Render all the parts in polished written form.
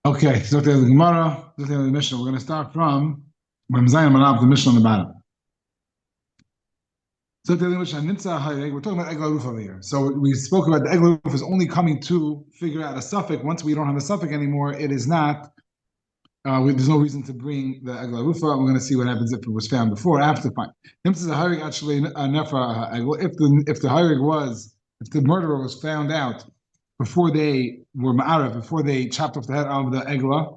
Okay, so the Gemara, the Mishnah. We're going to start from when Zayin Manav, the Mishnah on the bottom. So the Mishnah, we're talking about Egla Roof over here. So we spoke about the Egla Roof is only coming to figure out a suffix. Once we don't have a suffix anymore, it is not. There's no reason to bring the Egla Rufa. We're going to see what happens if it was found before or after. Fine. If the murderer was found out before they were ma'arif, before they chopped off the head of the Egla,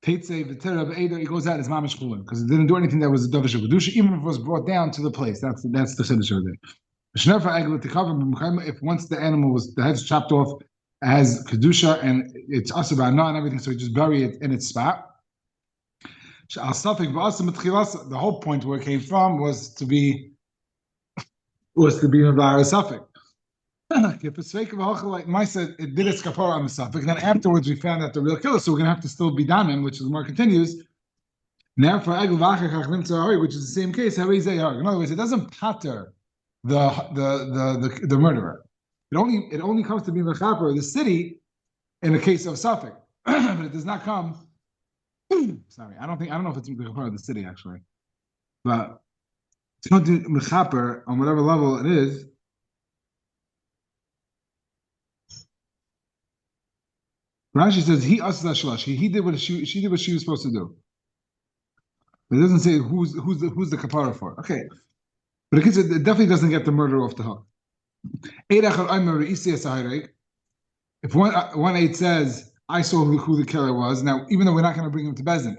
Teitze v'terav eder, he goes out as mamish chulin because it didn't do anything that was a davish of kedusha, even if it was brought down to the place. That's the chiddush over there. If once the animal was the head's chopped off as kedusha and it's asur and everything, so you just bury it in its spot. The whole point where it came from was to be a suffix. If it's fake like Maisa, it did its kapara on the suffix. Then afterwards we found out the real killer, so we're gonna have to still be damim, which is more continues. Now for egel v'achar which is the same case. In other words, it doesn't patter the murderer. It only comes to be mechaper the city in the case of suffix, but it does not come. Sorry, I don't know if it's mechaper of the city actually, but it's going to mechaper on whatever level it is. Rashi says he asla shalash. He did what she did what she was supposed to do. But it doesn't say who's the kapara for. Okay, but it definitely doesn't get the murder off the hook. If one eight says I saw who the killer was. Now, even though we're not going to bring him to Bezdin,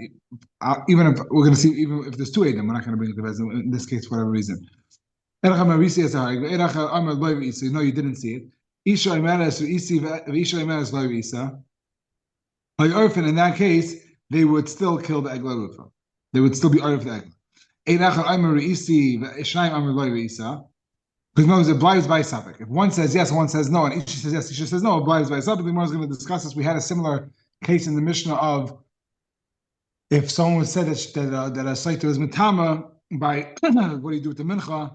even if we're going to see, even if there's two Eidim, we're not going to bring him to Bezdin in this case for whatever reason. No, you didn't see it. In that case, they would still kill the Egla Rufa. They would still be out of the Egla. Because it blives by suffix. If one says yes, one says no, and each says yes, each says no, it blives by suffix. The Gemara is going to discuss this. We had a similar case in the Mishnah of if someone said that a Sotah is mitama by what do you do with the mincha,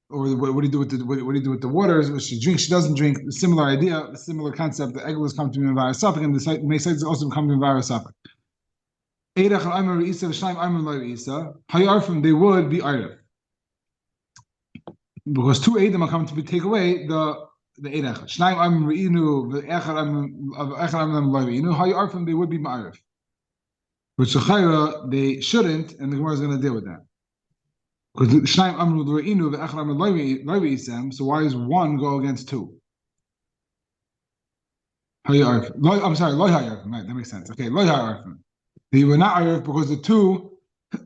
or what do you do with the waters, which she drinks, she doesn't drink. Similar idea, similar concept. The eglas come to be in virus suffix, and the Sotah also come to be in virus suffix. They would be Arif. Because two Eidim are coming to take away the Eirech. Shnayim Am Re'inu, Echad Am Re'inu. How you are from they would be Ma'arif. But Shechaira, they shouldn't, and the Gemara is going to deal with that. Because Shnayim Am Re'inu, Echad Am Re'isem, so why does one go against two? How you are? I'm sorry, Loy Ha'arif. Right, that makes sense. Okay, Loy Ha'arif. They were not Arif because the two,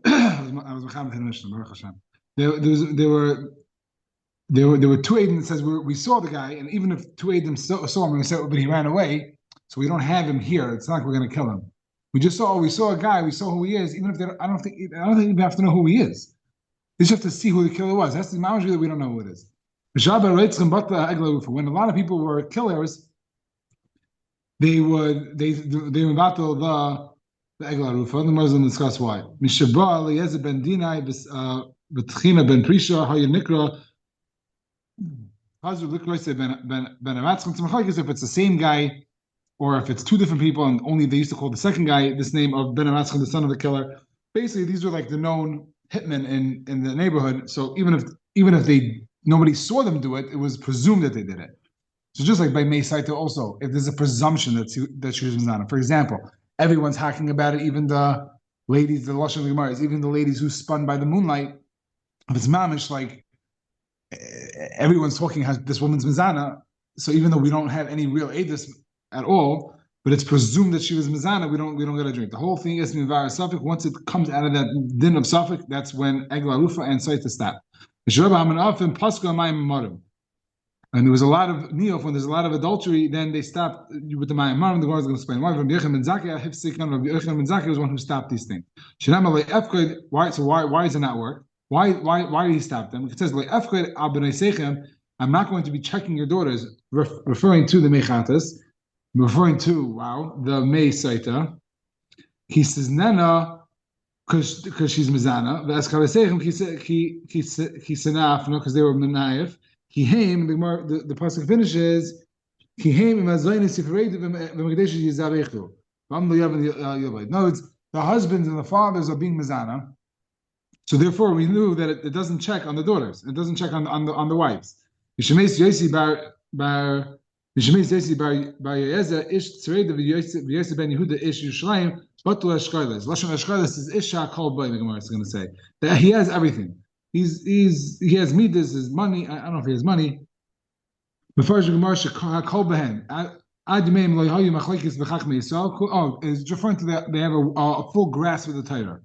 I was Mechamed in the Mishnah, Baruch Hashem. There were two Eidim that says we saw the guy, and even if two Eidim saw him, we said, but he ran away, so we don't have him here. It's not like we're going to kill him. We saw a guy, we saw who he is. Even if I don't think we have to know who he is. We just have to see who the killer was. That's the mamash that we don't know who it is. When a lot of people were killers, they battle the Egla Rufa. The Muslim discuss why. Mishabra Eliezer ben Dinai B'Tchina ben Prisha Hayanikra. If it's the same guy, or if it's two different people, and only they used to call the second guy this name of Ben Amatzchon, the son of the killer. Basically, these were like the known hitmen in the neighborhood. So even if nobody saw them do it, it was presumed that they did it. So just like by May Saita also, if there's a presumption that she was Mizana. For example, everyone's hacking about it, even the ladies, the Lashon Gemaras, even the ladies who spun by the moonlight. If it's mamish, like everyone's talking has this woman's mizana, so even though we don't have any real edus at all, but it's presumed that she was mizana, we don't get a drink. The whole thing is mivar suffix. Once it comes out of that din of suffix, that's when egla rufa and Sotah stop. And there was a lot of neof when there's a lot of adultery, then they stopped with the mayim marim. The Gemara is going to explain why. Rabbi Yochanan ben Zakkai, Rabbi Yochanan ben Zakkai was one who stopped these things. Why? So why does it not work? Why did he stop them? It says, I'm not going to be checking your daughters, referring to the Mechatas, referring to, the Mei Sotah. He says, Nana, because she's Mizana, because they were Menayef. He came, the pasuk finishes, he came No, it's the husbands and the fathers are being mizana. So therefore, we knew that it doesn't check on the daughters. It doesn't check on the wives. Yishemes Yosi bar Yishemes Yosi bar Yezer ish tzreida v'Yosi ben Yehuda ish Yerushalayim batul eshkayles. Lashon eshkayles is isha kol boy. The Gemara is going to say that he has everything. He has midas, his money. I don't know if he has money. Before the Gemara kol behen. Oh, it's referring to that they have a full grasp of the Torah.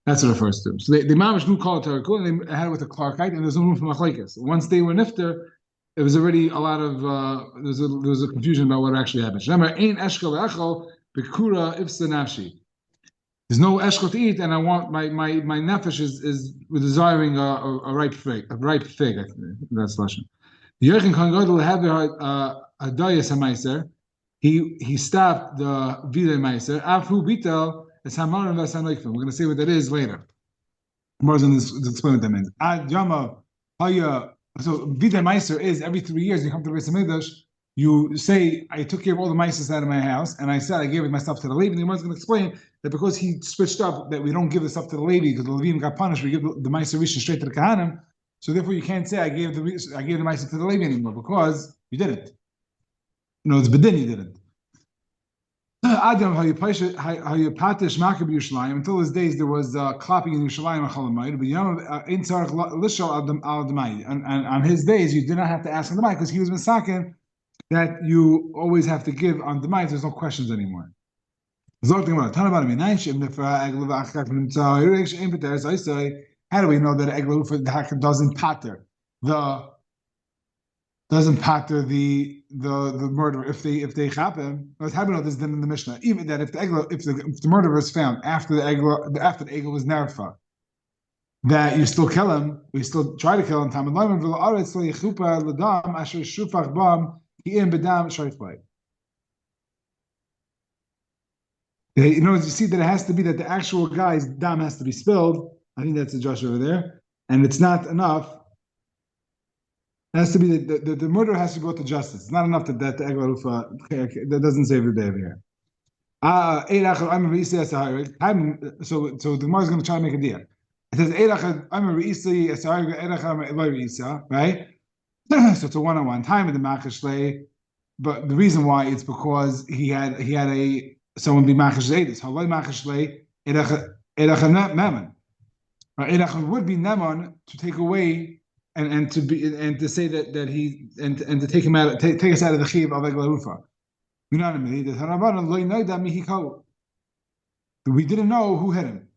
That's what it refers to. So the mamish do call it Torah and they had it with a Clarkite, and there's no room for machlekes. Once they were nifter, it was already a lot of there was a confusion about what actually happened. Remember, ain't eshkel echel bekura ifsa nafshi. There's no eshkel to eat, and I want my nefesh is desiring a ripe fig. A ripe fig. That's lashon. Yerchin kan gadol have hadayas hamaiser. He stopped the videi meiser. Afu bitel. It's Hamarim Vasanoikfim. We're going to see what that is later. Tomorrow's going to explain what that means. Ad Yama Haya. So Videi Meiser is every 3 years you come to the Beis Hamikdash, you say, I took care of all the Meisers out of my house, and I said I gave it myself to the Levi. And the Gemara is going to explain that because he switched up, that we don't give this up to the Levi because the Levim got punished. We give the Meiser Rishon straight to the Kahanim. So therefore, you can't say I gave the Meiser to the Levi anymore because you didn't. No, it's Bedin you didn't. Adam, how you patish makab Yerushalayim. Until his days, there was clapping in Yerushalayim achalamayid. But in tzarich lishal al demai. And on his days, you did not have to ask on demai because he was misaken that you always have to give on demai. There's no questions anymore. How do we know that egla ufa doesn't pater the murderer if they happen? How do we know this then in the Mishnah? Even that if the murderer is found after the egla was nerfa, that you still kill him, we still try to kill him. You know, you see that it has to be that the actual guy's dam has to be spilled. I think that's the Josh over there, and it's not enough. It has to be the murderer has to be brought to justice. It's not enough that the egla rufa that doesn't save the day over here. So the Gemara is going to try to make a deal. It says right? So it's a one-on-one time in the Machashle, but the reason why it's because he had someone be Machash Zaydis. Haloi Machashle Edacha Memon. Edacha would be Nemon to take away and to say that he and to take him out, take us out of the chiv of egla rufa. You know what I mean? We didn't know who hit him.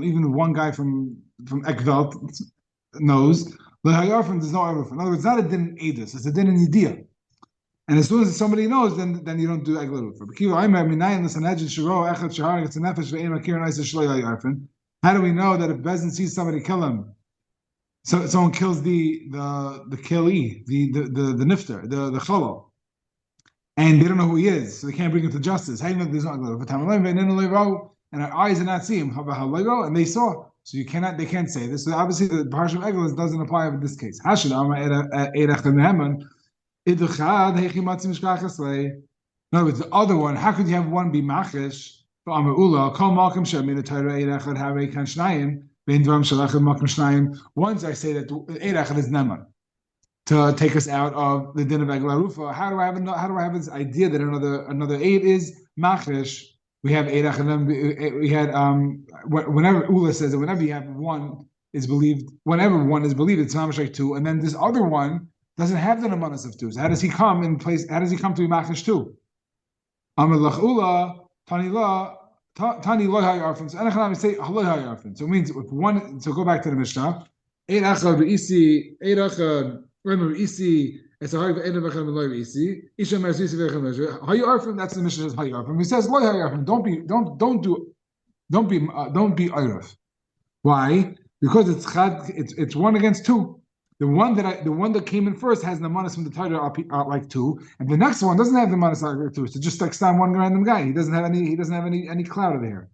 Even one guy from Ekvelt knows. There's no erufa. In other words, it's not a din in edus; it's a din in yediyah. And as soon as somebody knows, then you don't do egla rufa. How do we know that if Bezin sees somebody kill him, so someone kills the killee, the nifter, the chalal, and they don't know who he is, so they can't bring him to justice? How do you know there's not and our eyes did not see him? And they saw. So they can't say this. So obviously the parsha of Eglas doesn't apply in this case. In other words, the other one, how could you have one be machish? Once I say that the Eirachad is Neman to take us out of the din of Egla Rufa, how do I have this idea that another eight is Machish? We have Eirachad, we had whenever Ula says that whenever you have one is believed, whenever one is believed, it's Mamash like two, and then this other one doesn't have the Namanas of two. So how does he come in place? How does he come to be Machish too? Amalach Ula Tani loy hayarfin. So anachanami say loy hayarfin. So it means if one. So go back to the Mishnah. Eight achad beisi. Eight achad. Remember beisi. It's a hayarfin. Eight achad loy beisi. Isha merzuisi v'echem merzu. Hayarfin. That's the Mishnah says hayarfin. He says loy hayarfin. Don't be iraf. Why? Because it's chad. It's one against two. The one that came in first has the manas from the Torah like two, and the next one doesn't have the manas like two. So just like some one random guy. He doesn't have any cloud over here.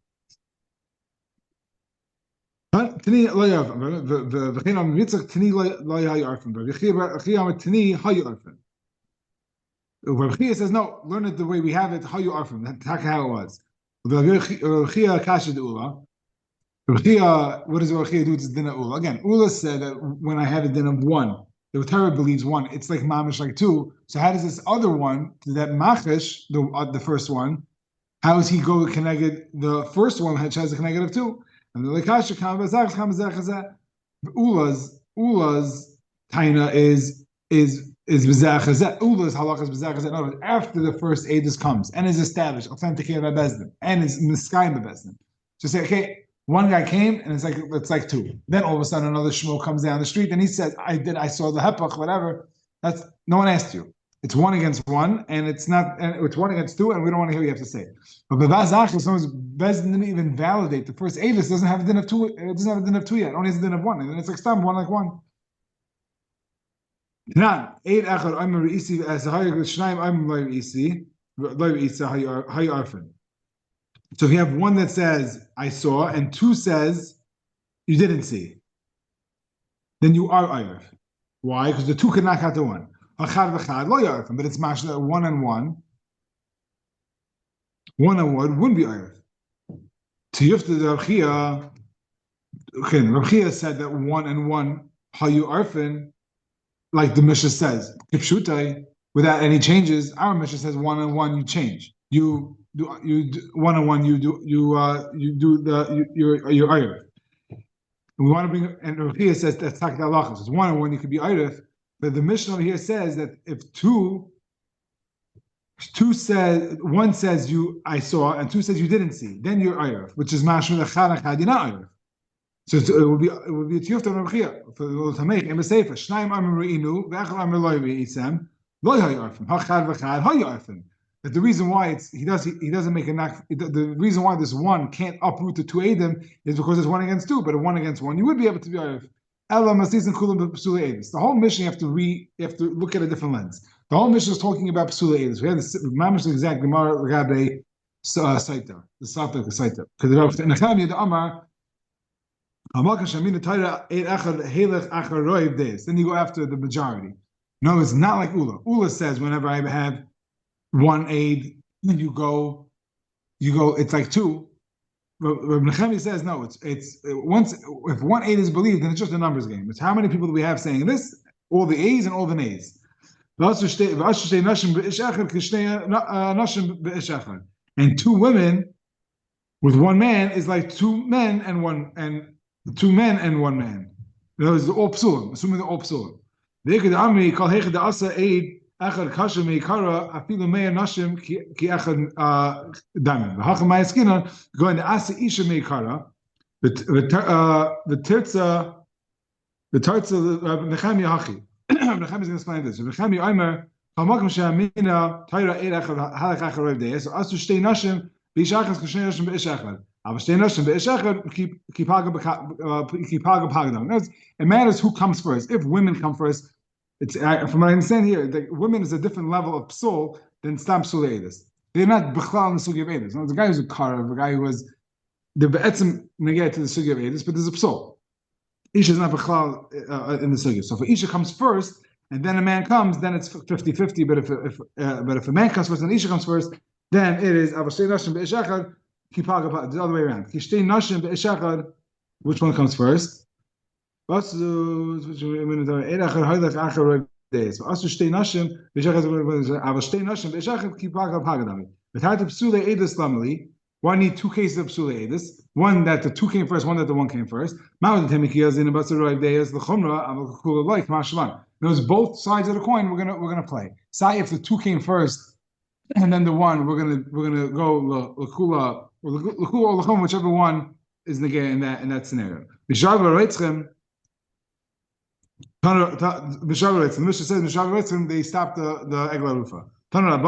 Rav Chia says no. Learn it the way we have it. How you are from that's how it was. Rav Chia kasha de ula. Rav Chia, what does Rav Chia do? It's din of ula. Again, ula said that when I have a din of one, the Torah believes one. It's like mamish like two. So how does this other one, that machish, the first one, how does he go connected the first one which has a connected of two? And the lekasha Ula's taina is b'zeh Ula's halachas b'zeh. In other words, after the first edus comes and is established, authenticated by bezdin, and is miskayim by bezdin. So say, okay, one guy came and it's like two. Then all of a sudden another shmuel comes down the street and he says, I saw the hepach, whatever. That's no one asked you. It's one against one, and it's not. And it's one against two, and we don't want to hear what you have to say. But bevazach, as long as Bezdin didn't even validate the first edus, doesn't have a din of two. It doesn't have a din of two yet. It only has a din of one, and then it's like stam one like one. Now, eight echad I'm reisi as higher shnaim I'm reisi how you arfin. So if you have one that says I saw and two says you didn't see, then you are arf. Why? Because the two can knock out the one. Achad v'chad lo yarfim, but it's mashla one and one. One and one wouldn't be arf. Tiyufta the Rav Chia. Okay, Rav Chia said that one and one how you arfin. Like the Mishnah says, kipshutai, without any changes. Our Mishnah says one and one you change. You do one and one. You're ayif. We want to bring, and Rav Chia says that's tak halachos. It's one and one you could be ayif. But the Mishnah over here says that if two says one says I saw and two says you didn't see, then you're ayif, which is mashma echad echad you're not ayif. So it will be a tiyufta of Rav Chia for the tamech in the sefer. Shnaim amim reinu ve'echad amim loy ve'isem loy hayarfim hachad v'chad hayarfim. But the reason why he doesn't make a knock. The reason why this one can't uproot the two edim is because it's one against two. But a one against one, you would be able to be ayif. Ela masis and kulam b'psula edis. The whole mission you have to look at a different lens. The whole mission is talking about psula edis. We have the mamish exact gemara regabe Sotah, the Sotah Sotah. Because the Nechami the Amar. Then you go after the majority. No, it's not like Ula. Ula says whenever I have one aid, you go. It's like two. Reb Nechemi says no. It's once if one aid is believed, then it's just a numbers game. It's how many people do we have saying this? All the A's and all the nays. And two women with one man is like two men and one man. In other words, all psulim, assuming they're all psulim. Going to asa isha meikara, the tirza Nechemi hachi. Nechemi is going to explain this. Nechemi Omer hamakam she'amina tayra eid echad halach acharev deyes. So asu shtei nashim b'ishachas k'shnei nashim b'ishachad. It matters who comes first. If women come first, it's from what I understand here, the women is a different level of psul than stam psul edus. They're not b'chlal in the sugi of edus. The guy who's a karav, the guy who was the be'etzim negay to the sugi of edus, but there's a psul. Isha is not b'chlal in the sugi. So if Isha comes first and then a man comes, then it's 50-50. But if a man comes first and Isha comes first, then it is avashtei nashim be'ishachad. The other way around. Which one comes first? Why need two cases of psule edus? One that the two came first, one that the one came first. Knows both sides of the coin. We're gonna play. Say if the two came first, and then the one we're gonna go l'kula. Or whichever one is negay in that scenario. The Mishnah says they stopped the egla rufa. In other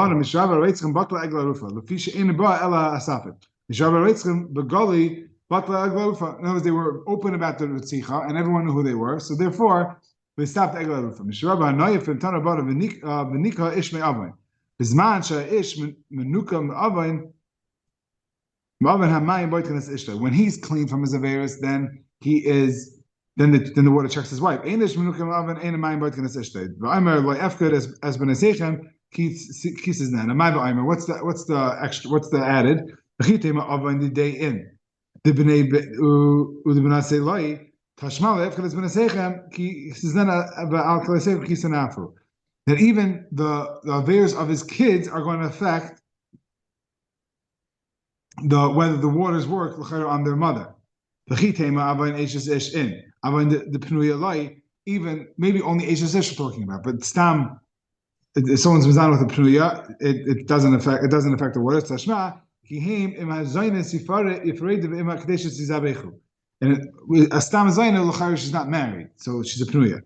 words, they were open about the ritzicha, and everyone knew who they were. So therefore, they stopped the egla rufa. When he's clean from his averis, then the water checks his wife. kisses nan. What's the extra? What's the added? Of the day in. The bnei u'dibnasei loi tashmalev because bnasechem kisizena ba'al kalesev kisanafu. That even the affairs of his kids are going to affect whether the waters work on their mother. The pnuya loi, even maybe only Eshes Ish we're talking about, but stam, if someone's mizan with a pnuya, it doesn't affect the waters. Tashma. And a stam zayna she's not married, so she's a pnuya.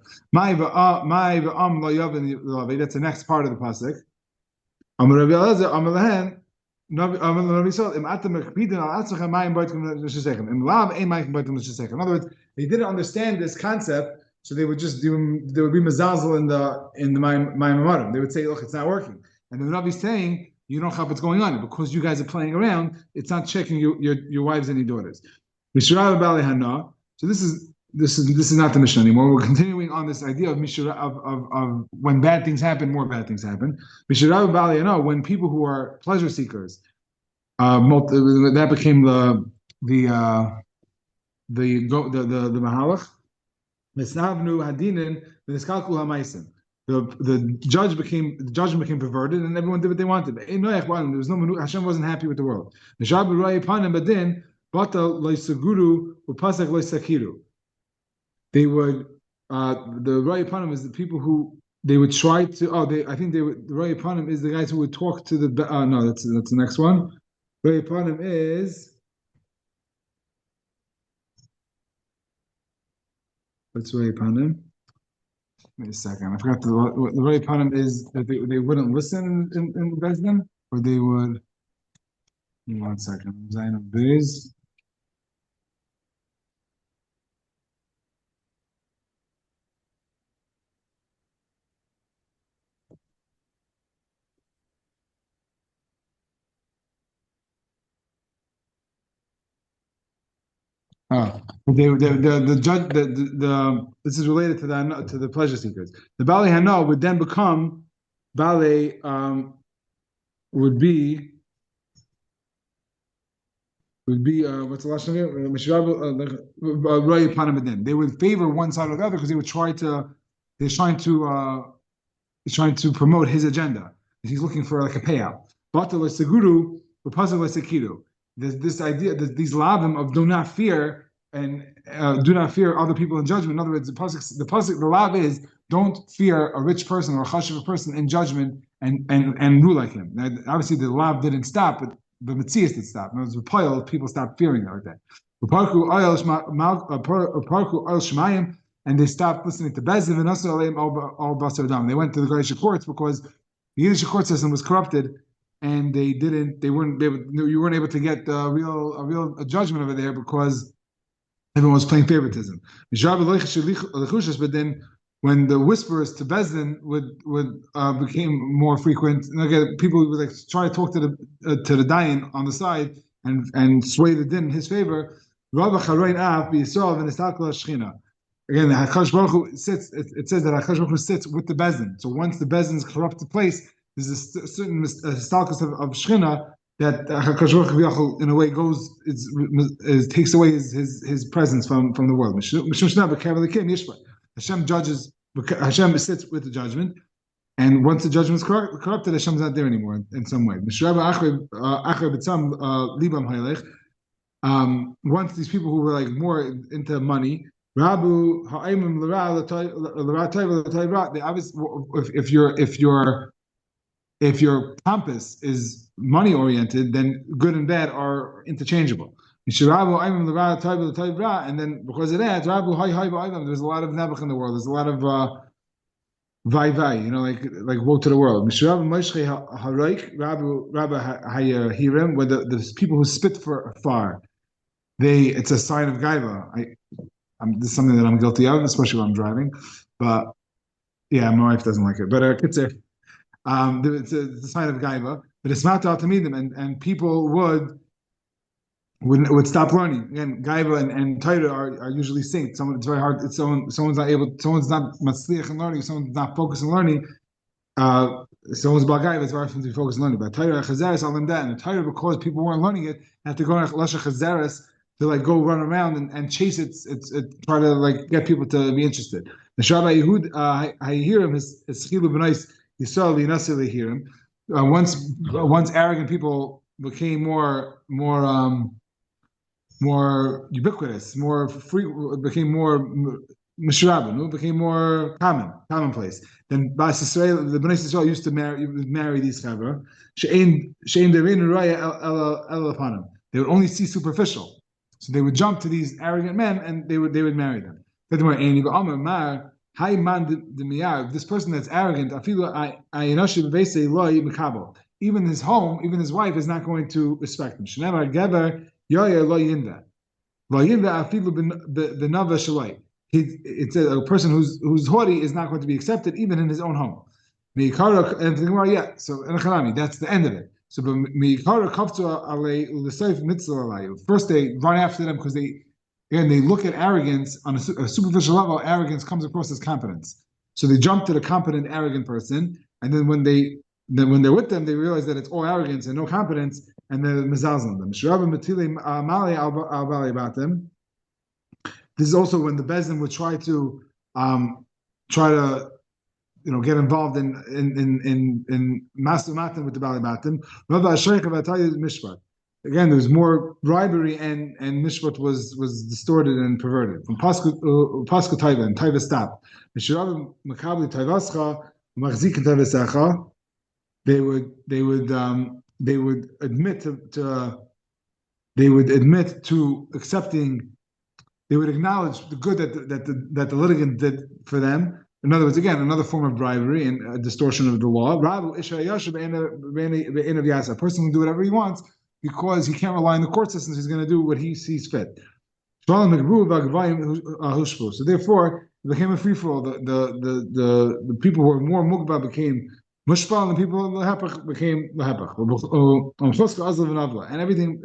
That's the next part of the pasuk. In other words, they didn't understand this concept, so they would just do. There would be mazazel in the Ma'amarim. They would say, "Look, it's not working," and the Rabbi's saying, you don't have what's going on because you guys are playing around. It's not checking your wives and your daughters. So this is not the Mishnah anymore. We're continuing on this idea of Mishra of when bad things happen, more bad things happen. When people who are pleasure seekers, that became the mahalach. Misnavnu hadinin v'niskalkul hamaisim. The judgment became perverted, and everyone did what they wanted. There was no Hashem wasn't happy with the world. They would the Rai Panim is the people who they would try to. The Rai Panim is the guys who would talk to the. No, that's the next one. Rai Panim is. What's Rai Panim? Wait a second. I forgot the Rai Panim is that they wouldn't listen in Bezdin, or they would. Give me 1 second. Zayin of Bez. The judge this is related to the pleasure seekers. The Bali Hana would then become Bali would be what's the last name here? They would favor one side or the other because they would trying to promote his agenda. He's looking for like a payout. There's this idea that these lavim of do not fear and do not fear other people in judgment. In other words, the lav is don't fear a rich person or a chashiv person in judgment and rule like him. Now, obviously, the lav didn't stop, but the mitzias did stop. In other words, with Pile, people stopped fearing like that. And they stopped listening to Bezin and also all Basar Dam. They went to the Gaisha courts because the Yiddish court system was corrupted. And you weren't able to get a real judgment over there because everyone was playing favoritism. But then when the whispers to Bezdin became more frequent, people would like try to talk to the Dayan on the side and sway the din in his favor. Again, the Hakadosh Baruch Hu sits. It says that Hakadosh Baruch Hu sits with the Bezdin. So once the Bezdin's corrupted place, there's a certain stalkus of Shechina that Hakadosh Baruch Hu in a way takes away his presence from the world. Hashem sits with the judgment, and once the judgment is corrupted, Hashem's not there anymore in some way. Once these people who were like more into money, Rabu ha'imim if your compass is money oriented, then good and bad are interchangeable. And then because of that, there's a lot of nebuch in the world. There's a lot of vai, like woe to the world. Where the people who spit for far, it's a sign of gaiva. This is something that I'm guilty of, especially when I'm driving. But yeah, my wife doesn't like it. But it's a sign of gaiva. But it's not to meet them, and people would stop learning. Again, gaiva and Torah are usually synced. It's very hard. Someone's not matzliach in learning. Someone's not focused on learning. someone's Balgai, it's hard for them to focus on learning. But Torah Chazeres on them that, and the Torah, because people weren't learning it, had to go on Lasha Chazeres to like go run around and chase it, try to like get people to be interested. The Shabbat Yehud, I hear him, his Chilu B'nais Yisrael Yinasi Lehirim. Once arrogant people became more ubiquitous, more free, became more mishrabin, became more commonplace. Then Bas Yisrael, the Bnei Yisrael used to marry these chavra. She'ein derein raya el apanim. They would only see superficial, so they would jump to these arrogant men and they would marry them. This person that's arrogant, even his home, even his wife is not going to respect him. It's a person who's haughty is not going to be accepted even in his own home. And so that's the end of it. So first they run after them because they look at arrogance on a superficial level. Arrogance comes across as competence. So they jump to the competent, arrogant person, and then when they're with them, they realize that it's all arrogance and no competence, and they're mizalzim them. About them. This is also when the Bezdin would try to get involved in master matin with the Bali Batim. Again, there was more bribery and mishpat was distorted and perverted. From Pasku Taiva and Taiva stop. They would admit to accepting. They would acknowledge the good that the litigant did for them. In other words, again, another form of bribery and a distortion of the law. A person can do whatever he wants because he can't rely on the court systems. He's going to do what he sees fit. So therefore, it became a free for all. The people who were more mukba became mushpal, and the people in the hepach became lahepach. And everything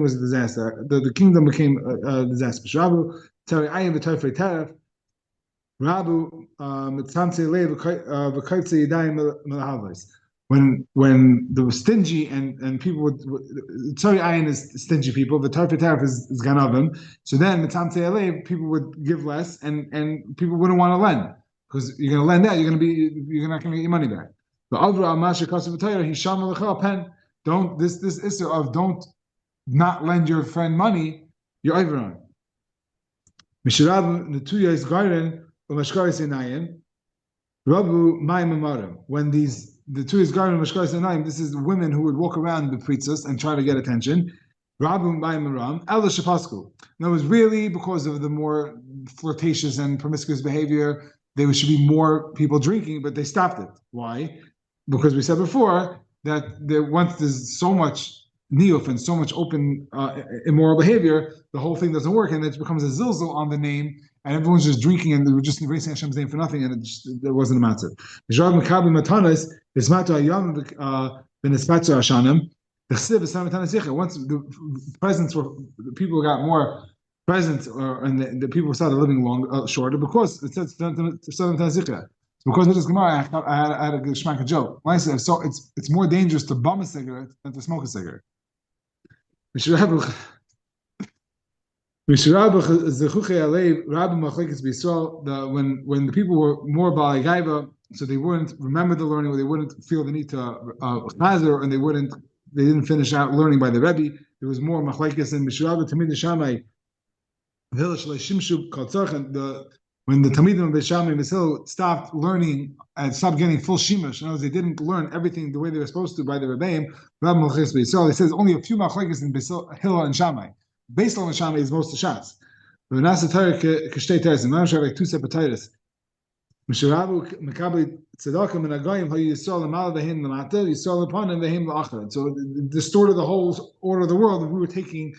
was a disaster. The kingdom became a disaster. When they were stingy and people would sorry ayin is stingy people, the tarif tarif is ganavim. So then the people would give less and people wouldn't want to lend because you're going to lend that you're not going to get your money back. The Avra Amasha Kasav he shama lecha pen. Don't this issue of don't not lend your friend money. You're over on. Mishirab Natuya is garden umashkaris inayin. Rabu Mayim Amarim. When the two is garden umashkaris inayin, this is the women who would walk around the priestess and try to get attention. Rabu Mayim Amarim. Ela Shapasku. That was really because of the more flirtatious and promiscuous behavior. There should be more people drinking, but they stopped it. Why? Because we said before that once there's so much niyuf and so much open immoral behavior, the whole thing doesn't work, and it becomes a zilzal on the name, and everyone's just drinking, and they were just erasing Hashem's name for nothing, and it wasn't a matter. Once the presents were, the people got more presents, and the people started living shorter because it says because of this Gemara, I had a shmak joke. I said, so it's more dangerous to bum a cigarette than to smoke a cigarette. When the people were more Baalei Gaiva, so they wouldn't remember the learning, or they wouldn't feel the need to chazer, and they didn't finish out learning by the Rebbe. There was more machlekes and Mishrav Tamid Shamai. When the Talmidim of Beishamai and Basil stopped learning and stopped getting full shimush, in other words, they didn't learn everything the way they were supposed to by the Rebbeim. He says only a few machlekes in Basil, Hillel and Shammai. Basil and Shammai is most of Shas. But Nasa Torah k'shtei teres, and Mamash have like two separate Torahs. Misharabu mekabli tzedakah min agayim hayu yisrael l'mal v'heim l'mata yisrael l'pon and v'heim l'achar. So it distorted the whole order of the world. We were taking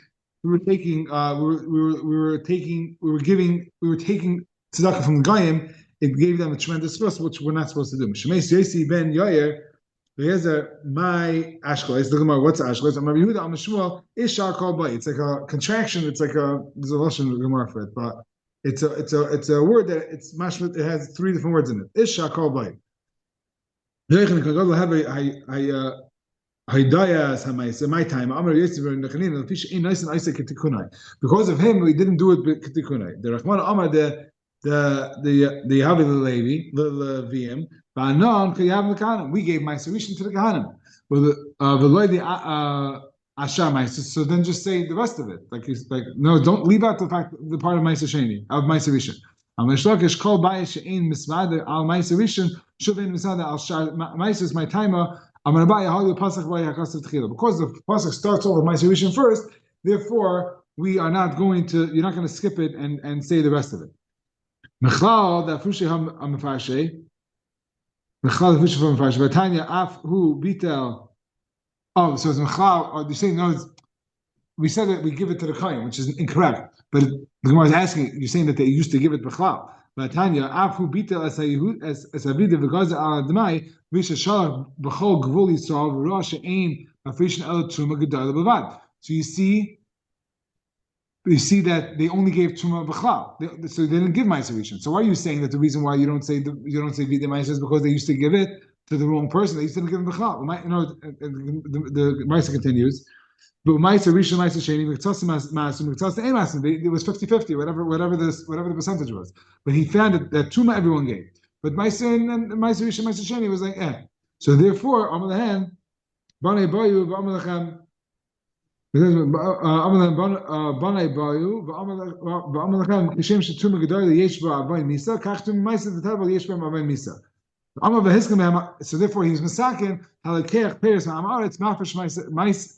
tzedakah from the Goyim, it gave them a tremendous fuss, which we're not supposed to do. Shemeis Yesi ben Yair, Eliezer, my Ashkelez, the Gemara, what's Ashkelez? Amar Yehuda Am Shmuel, Ishar Kol Bay. It's like a contraction, there's a Russian Gemara for it, but it's a word that it has three different words in it. Ishar Kol Bay. Hidayas Hamaisa, my time. Amar Yosef and Nechanina, Fish ain't nice and Isaac Ketikunai. Because of him, we didn't do it Ketikunai. The Rahman Amar the Yavi the Levi, the VM, Ba'anon Kayav the Kahanim. We gave my solution to the Kahanim. But the Lord the Asha Maisa. So then just say the rest of it. Like no, don't leave out the part of Maisa Sheni, of Maisa Rishon. Amashlokish Kol Bayish Ein Misvada Al Maisa Rishon Shuvin Misvada Al Shar Maisa is my timer. Because the pasuk starts off with my solution first, therefore we are not going to. You're not going to skip it and say the rest of it. Mechlal the afushi hamafarshe. Mechlal the afushi hamafarshe. Batanya af hu bitel. Oh, so it's mechlal. Or you say no? We said that we give it to the kohen, which is incorrect. But the Gemara is asking. You're saying that they used to give it mechlal. Batanya af hu bitel as avida v'gaza al admai. So you see, that they only gave truma b'chlal, so they didn't give ma'aser rishon. So why are you saying that the reason why you don't say v'idei ma'aser is because they used to give it to the wrong person? They used to give it b'chlal. The ma'aser continues. But ma'aser rishon, ma'aser sheni, it was 50-50, whatever the percentage was. But he found that truma everyone gave. But Ma'aser and Ma'aser Rishon, Ma'aser Sheni was like, eh. So therefore, Amar Lahem, Banei Bayu, V'Amar Lachem, Banei Bayu, V'Amar Lachem, Kishem Shetum Gedol Yesh Ba Avay Misa, Kach Tum Ma'aser V'Tav Yesh Ba Avay Misa. Amar V'Hiskem, so therefore he's Masakin, Halakech Peres Ma'amaretz, Ma'afish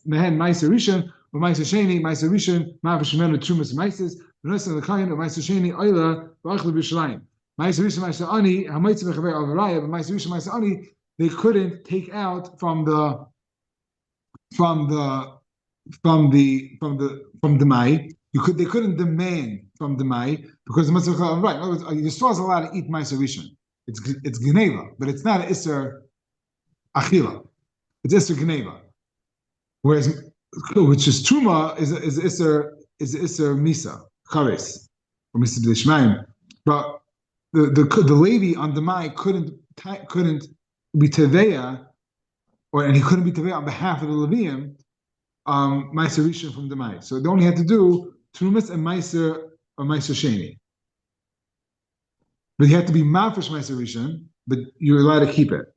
Mehen Ma'aser Rishon, Ma'aser Sheni, Ma'aser Rishon, Ma'afish Mehen Trumas Ma'ases, V'Nosan L'Kayin, Ma'aser Sheni, Oila, V'Achlu B'Shalayim. They couldn't take out from the mai. They couldn't demand from the mai because the mitzvah right. In other words, Yisrael is allowed to eat ma'aser rishon. It's geneva, but it's not an iser achila. It's iser geneva. Whereas, which is truma is iser misa charis or misa b'dishmayim, but the lady on the mai couldn't be teveya, and he couldn't be teveya on behalf of the Levium, ma'aser rishon from the mai. So they only had to do trumas and ma'aser or ma'aser sheni. But he had to be mafish ma'aser rishon, but you're allowed to keep it.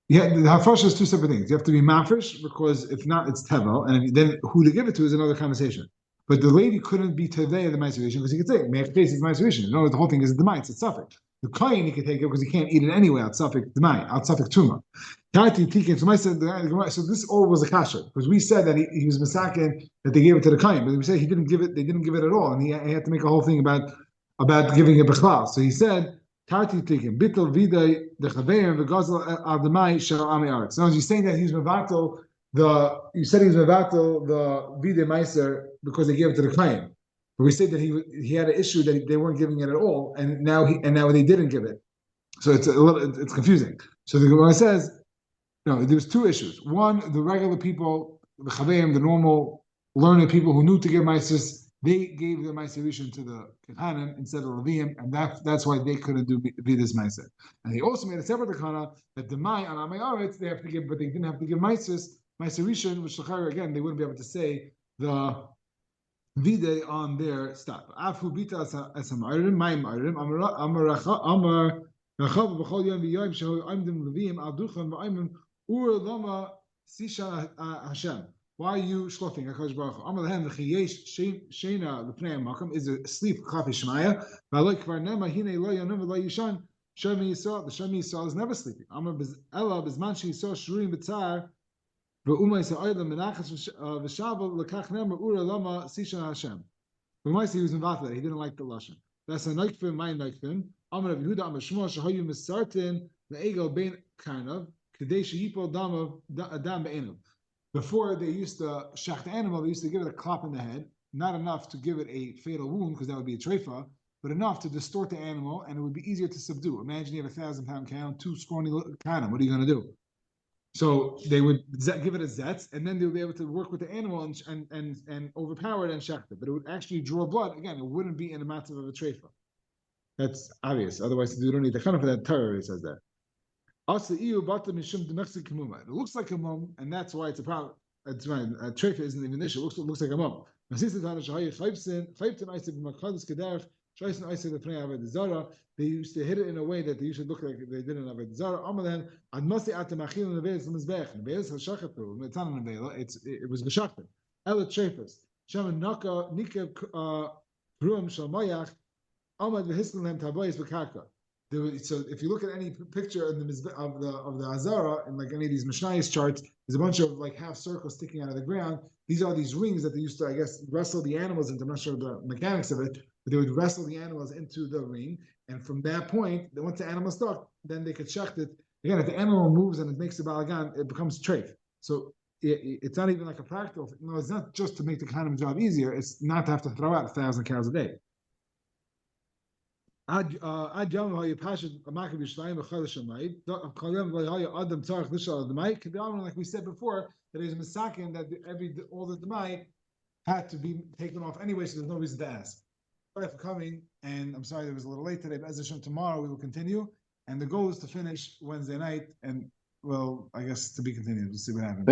The hafresh is two separate things. You have to be mafish because if not, it's tevel, and then who to give it to is another conversation. But the lady couldn't be teveya the ma'aser rishon because he could say me'ach is ma'aser rishon. No, the whole thing is the mai. It's suffix. The kohen he can take it because he can't eat it anyway out suffix demai, out suffix truma. So this all was a kasha because we said that he was masakin that they gave it to the kohen, but we said he didn't give it. They didn't give it at all, and he had to make a whole thing about giving it b'chlal. So he said tati tikim bittel viday the chaveim v'gazel al demai shel ami aretz. Now he's saying that he's mevatel you said he was mevatel the viday meiser because they gave it to the kohen. But we said that he had an issue that they weren't giving it at all, and now they didn't give it. So it's confusing. So the Gemara says, no, there's two issues. One, the regular people, the chaveim, the normal learned people who knew to give ma'aser, they gave their ma'aser rishon to the kehanim instead of Leviim, and that's why they couldn't do this ma'aser. And he also made a separate takana that the mai on Amei Aretz they have to give, but they didn't have to give ma'aser rishon, which again they wouldn't be able to say the vide on their stuff. Afu bita as hamarim, ma'im arim, amar rachav b'chol yom v'yom shehu amdim Leviim al duchan v'aimim ur lama sisha Hashem. Why are you shloting HaKadosh Baruch Hu? Amar lehem v'chiyesh sheina l'pnei makam is a sleep chafi shmaya v'aloi kvar nema hine lo yanum v'lo yishan Shemi Yisrael. The Shemi Yisrael is never sleeping. Amar ela b'zman she'yisrael shruim b'tzar v'umay sa'olam menachas v'shavel l'kach nema ura lama sisha Hashem. But he was involved. He didn't like the lashon. That's a noikfim, my noikfim. Amar Rav Yehuda Amar Shmuel shehayu misartin le'egel bein karnav k'dei she'yipol dam be'enav. Before they used to shach the animal, they used to give it a clap in the head, not enough to give it a fatal wound because that would be a treifa, but enough to distort the animal and it would be easier to subdue. Imagine you have 1,000-pound cow, two scrawny cow. What are you going to do? So they would give it a zetz, and then they would be able to work with the animal and overpower it and shach it. But it would actually draw blood. Again, it wouldn't be in a matzav of a treifa. That's obvious. Otherwise, you don't need the kind of that Torah says that. It looks like a mum, and that's why it's a problem. It's right. Trefa isn't even issue. It looks like a mum. They used to hit it in a way that they should look like they did in Avodah Zarah. It was geshachted. Ela trefas. Shema naka nikav ruam shalmayach amad v'hiskelem taboyis b'karka. So if you look at any picture in the of the Azara in like any of these Mishnayos charts, there's a bunch of like half circles sticking out of the ground. These are these rings that they used to, I guess, wrestle the animals into. I'm not sure the mechanics of it, but they would wrestle the animals into the ring, and from that point, once the animal stuck, then they could shecht it. Again, if the animal moves and it makes a balagan, it becomes treif. So it's not even like a practical. No, it's not just to make the kind of job easier. It's not to have to throw out 1,000 cows a day. Like we said before, that there's a misakin that all the demai had to be taken off anyway, so there's no reason to ask. Sorry for coming, and I'm sorry that it was a little late today, but as I show tomorrow, we will continue, and the goal is to finish Wednesday night, and well, I guess to be continued. We'll see what happens.